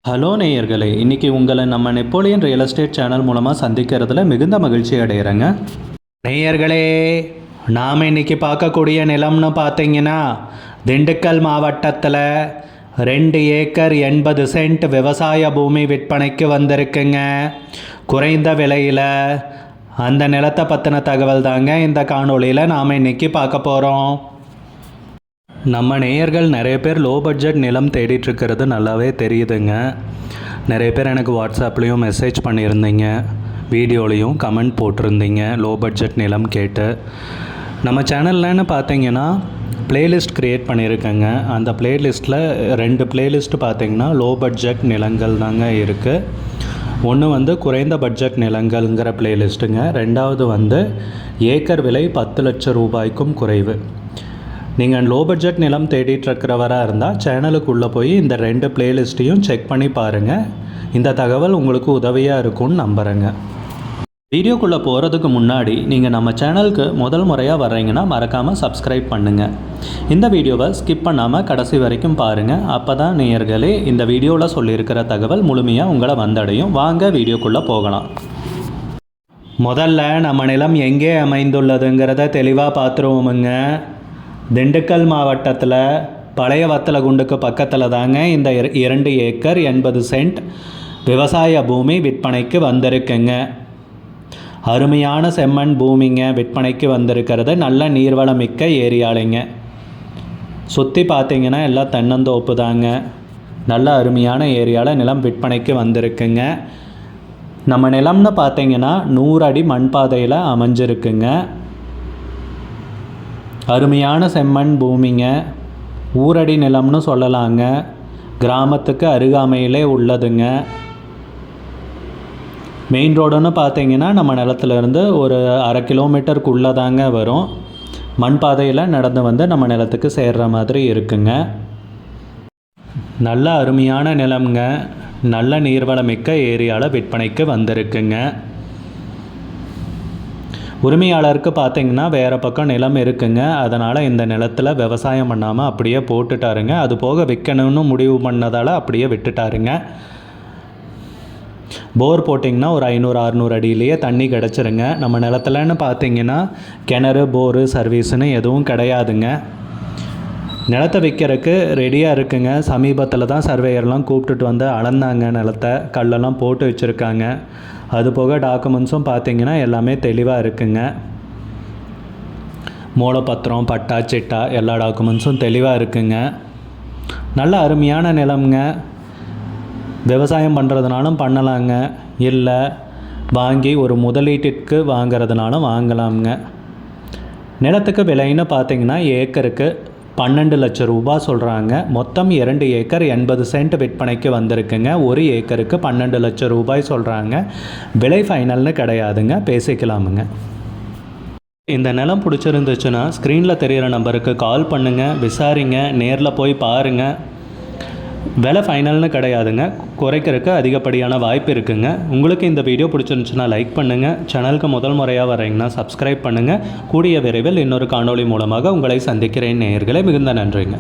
Hello நேயர்களே, இன்றைக்கி உங்களை நம்ம நெப்போலியன் ரியல் எஸ்டேட் சேனல் மூலமாக சந்திக்கிறதுல மிகுந்த மகிழ்ச்சி அடைகிறேங்க. நேயர்களே, நாம் இன்றைக்கி பார்க்கக்கூடிய நிலம்னு பார்த்தீங்கன்னா திண்டுக்கல் மாவட்டத்தில் 2 ஏக்கர் 80 சென்ட் விவசாய பூமி விற்பனைக்கு வந்திருக்குங்க. குறைந்த விலையில் அந்த நிலத்தை பற்றின தகவல் தாங்க இந்த காணொளியில் நாம் இன்றைக்கி பார்க்க போகிறோம். நம்ம நேயர்கள் நிறைய பேர் லோ பட்ஜெட் நிலம் தேடிட்டுருக்கிறது நல்லாவே தெரியுதுங்க. நிறைய பேர் எனக்கு வாட்ஸ்அப்லேயும் மெசேஜ் பண்ணியிருந்தீங்க, வீடியோலையும் கமெண்ட் போட்டிருந்தீங்க லோ பட்ஜெட் நிலம் கேட்டு. நம்ம சேனல்லன்னு பார்த்தீங்கன்னா ப்ளேலிஸ்ட் க்ரியேட் பண்ணியிருக்கேங்க. அந்த ப்ளேலிஸ்ட்டில் 2 ப்ளேலிஸ்ட்டு பார்த்திங்கன்னா லோ பட்ஜெட் நிலங்கள் தாங்க இருக்குது. ஒன்று குறைந்த பட்ஜெட் நிலங்கள்ங்கிற ப்ளேலிஸ்ட்டுங்க. 2வது ஏக்கர் விலை 10 லட்சம் ரூபாய்க்கும் குறைவு. நீங்கள் லோ பட்ஜெட் நிலம் தேடிட்டுருக்கிறவராக இருந்தால் சேனலுக்குள்ளே போய் இந்த 2 ப்ளேலிஸ்ட்டையும் செக் பண்ணி பாருங்கள். இந்த தகவல் உங்களுக்கு உதவியாக இருக்கும்னு நம்புகிறேங்க. வீடியோக்குள்ளே போகிறதுக்கு முன்னாடி நீங்கள் நம்ம சேனலுக்கு முதல் முறையாக வர்றீங்கன்னா மறக்காமல் சப்ஸ்கிரைப் பண்ணுங்கள். இந்த வீடியோவை ஸ்கிப் பண்ணாமல் கடைசி வரைக்கும் பாருங்கள். அப்போ தான் நேயர்களே இந்த வீடியோவில் சொல்லியிருக்கிற தகவல் முழுமையாக உங்களை வந்தடையும். வாங்க வீடியோக்குள்ளே போகலாம். முதல்ல நம்ம நிலம் எங்கே அமைந்துள்ளதுங்கிறத தெளிவாக பார்த்துருவோமுங்க. திண்டுக்கல் மாவட்டத்தில் பழைய வத்தலகுண்டுக்கு பக்கத்தில் தாங்க இந்த 2 ஏக்கர் 80 சென்ட் விவசாய பூமி விற்பனைக்கு வந்திருக்குங்க. அருமையான செம்மண் பூமிங்க விற்பனைக்கு வந்திருக்கிறது. நல்ல நீர்வளம் மிக்க ஏரியாலைங்க. சுற்றி பார்த்திங்கன்னா எல்லாம் தென்னந்தோப்பு தாங்க. நல்ல அருமையான ஏரியாவில் நிலம் விற்பனைக்கு வந்திருக்குங்க. நம்ம நிலம்னு பார்த்திங்கன்னா 100 அடி மண் பாதையில் அமைஞ்சிருக்குங்க. அருமையான செம்மண் பூமிங்க. ஊரடி நிலம்னு சொல்லலாங்க. கிராமத்துக்கு அருகாமையிலே உள்ளதுங்க. மெயின் ரோடுன்னு பார்த்தீங்கன்னா நம்ம நிலத்துலேருந்து ஒரு 1/2 கிலோமீட்டருக்குள்ளே தாங்க வரும். மண் பாதையில் நடந்து நம்ம நிலத்துக்கு சேர்கிற மாதிரி இருக்குங்க. நல்ல அருமையான நிலம்ங்க. நல்ல நீர்வளமிக்க ஏரியாவில் விற்பனைக்கு வந்திருக்குங்க. உரிமையாளருக்கு பார்த்திங்கன்னா வேறு பக்கம் நிலம் இருக்குங்க. அதனால் இந்த நிலத்தில் விவசாயம் பண்ணாமல் அப்படியே போட்டுட்டாருங்க. அது போக விற்கணும்னு முடிவு பண்ணதால் அப்படியே விட்டுட்டாருங்க. போர் போட்டிங்கன்னா ஒரு 500-600 அடியிலேயே தண்ணி கிடச்சிருங்க. நம்ம நிலத்துலன்னு பார்த்திங்கன்னா கிணறு, போரு, சர்வீஸுன்னு எதுவும் கிடையாதுங்க. நிலத்தை விற்கிறதுக்கு ரெடியாக இருக்குங்க. சமீபத்தில் தான் சர்வேயர்லாம் கூப்பிட்டுட்டு வந்து அளந்தாங்க. நிலத்தை கல்லெல்லாம் போட்டு வச்சுருக்காங்க. அது போக டாக்குமெண்ட்ஸும் பார்த்திங்கன்னா எல்லாமே தெளிவாக இருக்குங்க. மூலப்பத்திரம், பட்டா, சிட்டா எல்லா டாக்குமெண்ட்ஸும் தெளிவாக இருக்குங்க. நல்ல அருமையான நிலம்ங்க. விவசாயம் பண்ணுறதுனாலும் பண்ணலாங்க, இல்லை வாங்கி ஒரு முதலீட்டிற்கு வாங்கிறதுனாலும் வாங்கலாமுங்க. நிலத்துக்கு விலைன்னு பார்த்திங்கன்னா ஏக்கருக்கு 12 லட்சம் ரூபா சொல்கிறாங்க. மொத்தம் 2 ஏக்கர் 80 சென்ட் விற்பனைக்கு வந்திருக்குங்க. ஒரு ஏக்கருக்கு 12 லட்சம் ரூபாய் சொல்கிறாங்க. விலை ஃபைனல்னு கிடையாதுங்க, பேசிக்கலாமுங்க. இந்த நிலம் பிடிச்சிருந்துச்சுன்னா ஸ்க்ரீனில் தெரிகிற நம்பருக்கு கால் பண்ணுங்கள், விசாரிங்க, நேரில் போய் பாருங்கள். விலை ஃபைனல்னு கிடையாதுங்க, குறைக்கிறதுக்கு அதிகப்படியான வாய்ப்பு இருக்குங்க. உங்களுக்கு இந்த வீடியோ பிடிச்சிருந்துச்சுன்னா லைக் பண்ணுங்கள். சேனலுக்கு முதல் முறையாக வரீங்கன்னா சப்ஸ்கிரைப் பண்ணுங்கள். கூடிய விரைவில் இன்னொரு காணொளி மூலமாக உங்களை சந்திக்கிறேன் நேயர்களே. மிகுந்த நன்றிங்க.